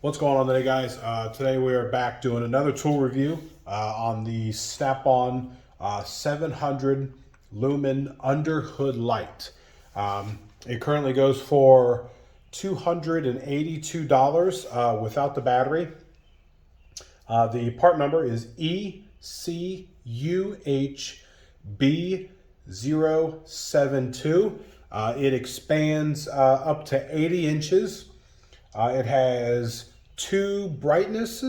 What's going on today, guys? Today we are back doing another tool review on the Snap-on 700 Lumen Underhood light. It currently goes for $282 without the battery. The part number is ECUHB072. It expands up to 80 inches. It has two brightness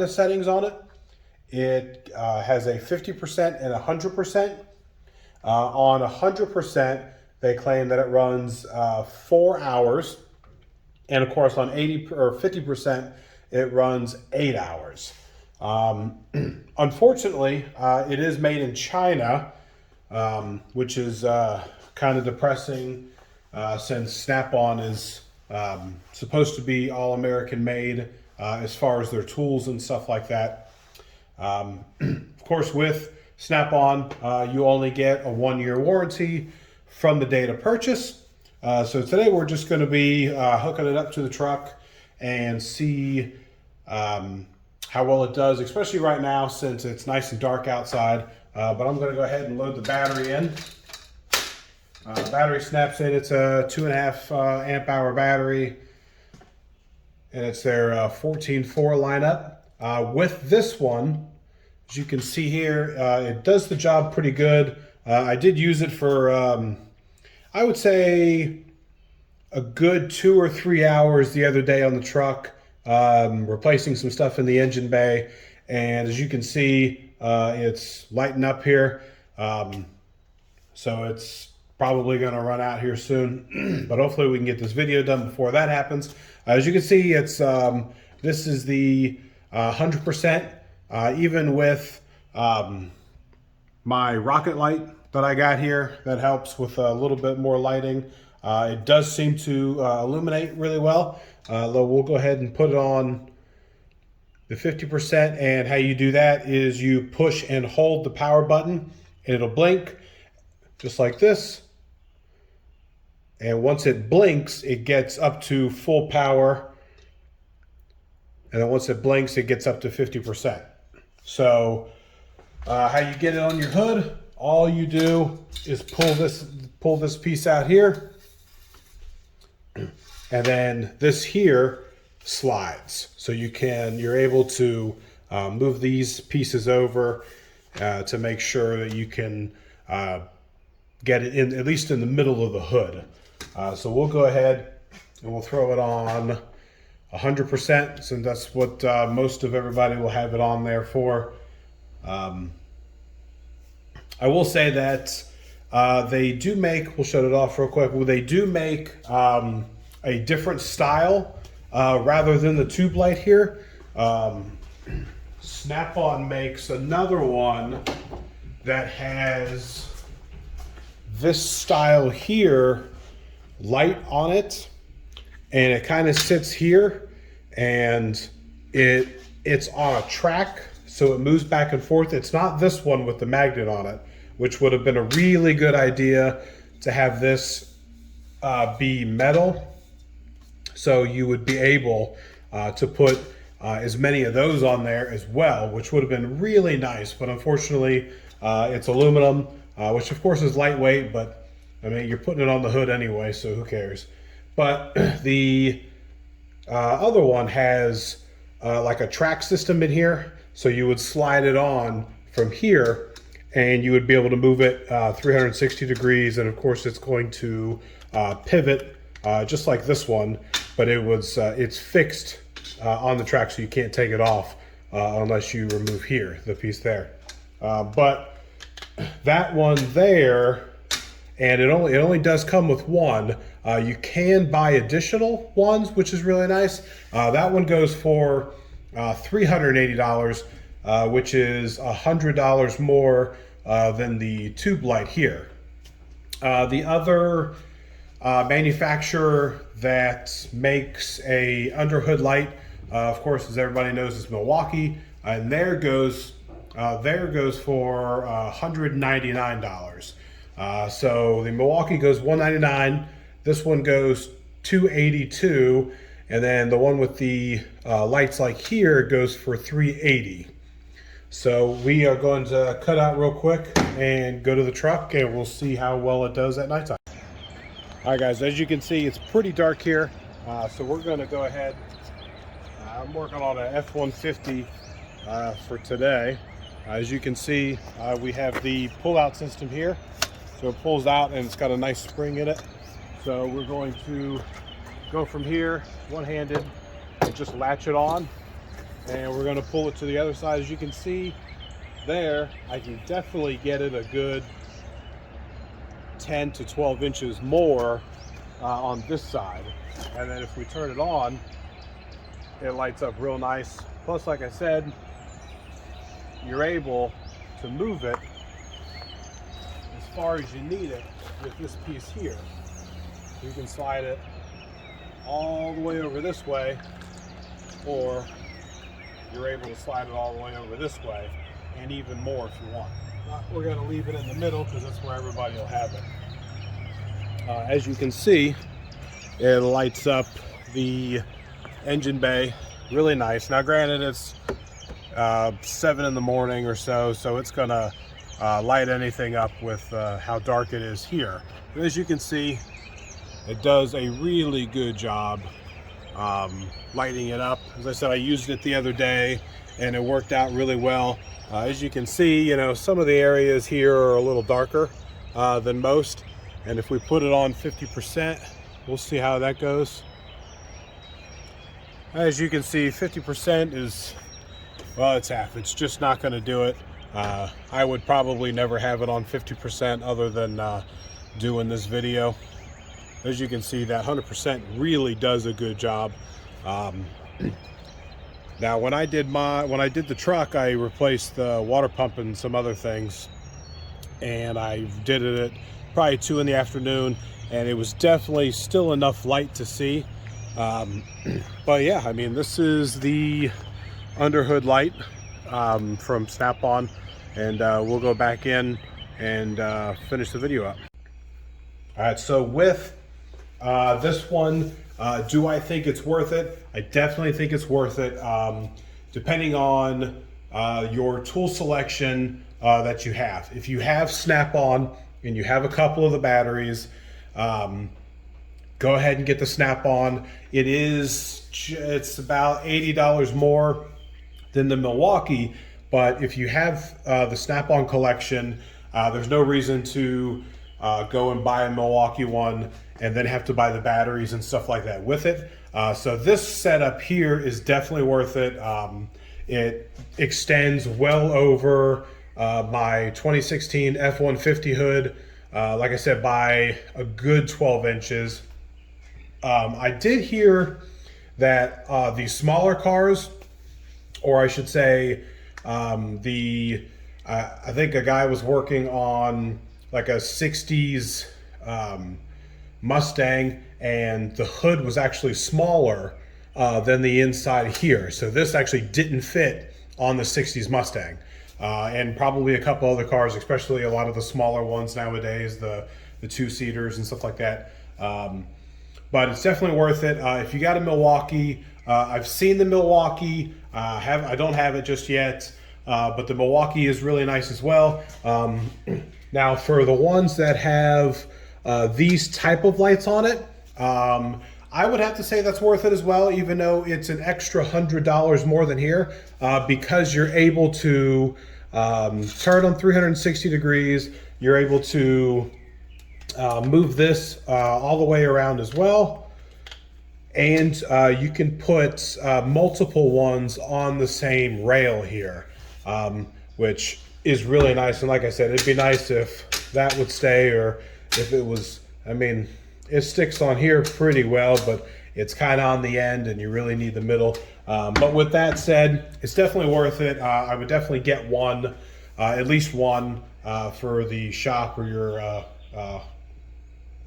settings on it. It has a 50% and 100%. On 100%, they claim that it runs 4 hours, and of course on 80 or 50%, it runs 8 hours. Unfortunately, it is made in China, which is kind of depressing since Snap-on is supposed to be all American made as far as their tools and stuff like that. Of course, with Snap-on, you only get a 1-year warranty from the date of purchase. So today we're just going to be hooking it up to the truck and see how well it does, especially right now since it's nice and dark outside. But I'm going to go ahead and load the battery in. Battery snaps in. It's a 2.5 amp hour battery, and it's their 14.4 lineup. With this one, as you can see here, it does the job pretty good. I did use it for, I would say, a good 2 or 3 hours the other day on the truck, replacing some stuff in the engine bay. And as you can see, it's lighting up here. So it's probably going to run out here soon, but hopefully we can get this video done before that happens. As you can see, it's this is the 100%. Even with my rocket light that I got here, that helps with a little bit more lighting. It does seem to illuminate really well. We'll go ahead and put it on the 50%, and how you do that is you push and hold the power button, and it'll blink just like this. And once it blinks, it gets up to full power. And then once it blinks, it gets up to 50%. So how you get it on your hood, all you do is pull this piece out here. And then this here slides. So you're able to move these pieces over to make sure that you can get it in, at least in the middle of the hood. So we'll go ahead and we'll throw it on 100%, since that's what most of everybody will have it on there for. I will say that they do make, we'll shut it off real quick, well, they do make a different style rather than the tube light here. Snap-on makes another one that has this style here, light on it, and it kind of sits here, and it's on a track, so it moves back and forth. It's not this one with the magnet on it, which would have been a really good idea to have this be metal, so you would be able to put as many of those on there as well, which would have been really nice. But unfortunately, it's aluminum, which of course is lightweight, but I mean, you're putting it on the hood anyway, so who cares? But the other one has like a track system in here, so you would slide it on from here, and you would be able to move it 360 degrees, and of course it's going to pivot just like this one, but it's fixed on the track, so you can't take it off unless you remove here, the piece there. But that one there, and it only does come with one. You can buy additional ones, which is really nice. That one goes for $380, which is $100 more than the tube light here. The other manufacturer that makes a underhood light, of course, as everybody knows, is Milwaukee, and there goes for $199. So the Milwaukee goes $199. This one goes $282, And then the one with the lights like here goes for $380. So we are going to cut out real quick and go to the truck, and we'll see how well it does at nighttime. All right, guys, as you can see, it's pretty dark here. So we're going to go ahead. I'm working on an F-150 for today. As you can see, we have the pull-out system here. So it pulls out and it's got a nice spring in it. So we're going to go from here one-handed and just latch it on. And we're going to pull it to the other side. As you can see there, I can definitely get it a good 10 to 12 inches more on this side. And then if we turn it on, it lights up real nice. Plus, like I said, you're able to move it as far as you need it with this piece here. You can slide it all the way over this way, or you're able to slide it all the way over this way, and even more if you want. We're going to leave it in the middle because that's where everybody will have it. As you can see, it lights up the engine bay really nice. Now granted, it's 7 in the morning or so, so it's going to light anything up with how dark it is here. But as you can see, it does a really good job lighting it up. As I said, I used it the other day and it worked out really well. As you can see, you know, some of the areas here are a little darker than most. And if we put it on 50%, we'll see how that goes. As you can see, 50% is, well, it's half. It's just not going to do it. I would probably never have it on 50% other than doing this video. As you can see, that 100% really does a good job. Now, when I did the truck, I replaced the water pump and some other things, and I did it at probably 2 in the afternoon, and it was definitely still enough light to see. But yeah, I mean, this is the underhood light from Snap-on, and we'll go back in and finish the video up. All right, so with this one, do I think it's worth it? I definitely think it's worth it, depending on your tool selection that you have. If you have Snap-on and you have a couple of the batteries, go ahead and get the Snap-on. It's about $80 more than the Milwaukee, but if you have the Snap-on collection, there's no reason to go and buy a Milwaukee one and then have to buy the batteries and stuff like that with it. So this setup here is definitely worth it. It extends well over my 2016 F-150 hood, like I said, by a good 12 inches. I did hear that the smaller cars, or I should say, I think a guy was working on like a 60s Mustang, and the hood was actually smaller than the inside here. So this actually didn't fit on the 60s Mustang. And probably a couple other cars, especially a lot of the smaller ones nowadays, the 2-seaters and stuff like that. But it's definitely worth it. If you got a Milwaukee, I've seen the Milwaukee. I don't have it just yet, but the Milwaukee is really nice as well. Now, for the ones that have these type of lights on it, I would have to say that's worth it as well, even though it's an extra $100 more than here, because you're able to turn on 360 degrees. You're able to move this all the way around as well. And you can put multiple ones on the same rail here, which is really nice. And like I said, it'd be nice if that would stay, or if it was, I mean, it sticks on here pretty well, but it's kind of on the end and you really need the middle. But with that said, it's definitely worth it. I would definitely get one, at least one, for the shop or your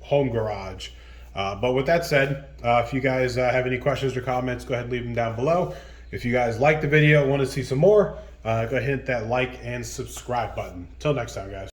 home garage. But with that said, if you guys have any questions or comments, go ahead and leave them down below. If you guys like the video and want to see some more, go ahead and hit that like and subscribe button. Till next time, guys.